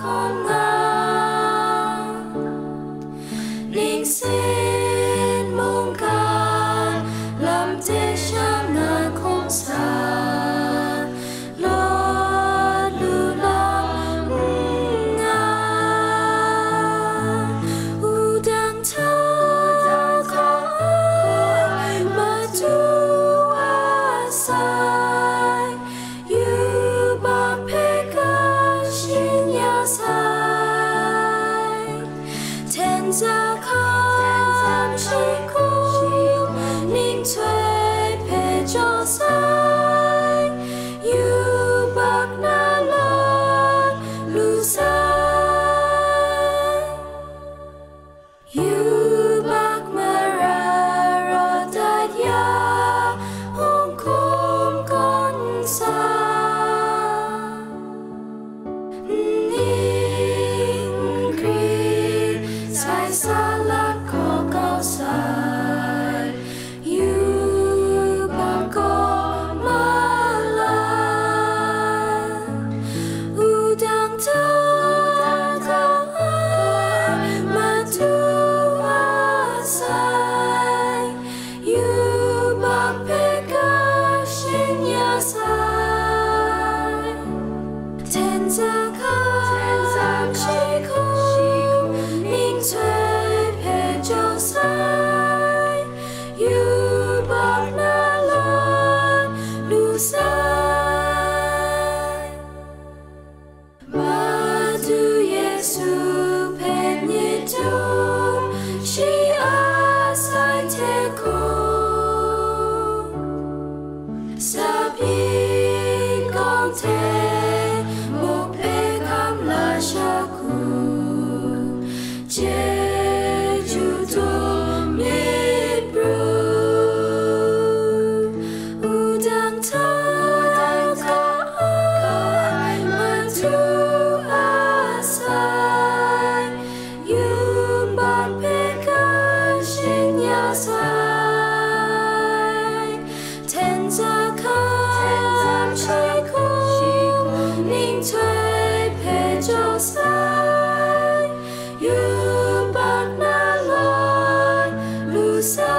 khôn ngang ninh xin mong ca làm thế trăm ngàn không xa lo lu lòng ngang u đang thơ có ai mà tu sai Yubak xin nhà sai thiên gia khám chỉ cô ninh thuê phê cho sai Yubak na lon lu sai Yubak mara ro đại ya hong khom con sa xa lạc có cao sai Yubak có mơ lan u đang thơ có ai mà tu sai Yubak xin nhà sai thiên gia khám chỉ không ninh thuê phê cho sai Yubak na lon lu sai mà tu Giêsu phê nhị tung chỉ sai thế cùng sa bin con thế một phê khám là cha cùng Jeju tum nit bru u đang thơ có ai mà tu sai Yubak xin nhà sai thiên gia khám chỉ không ninh thuê phê cho sai Yubak na lon lu sai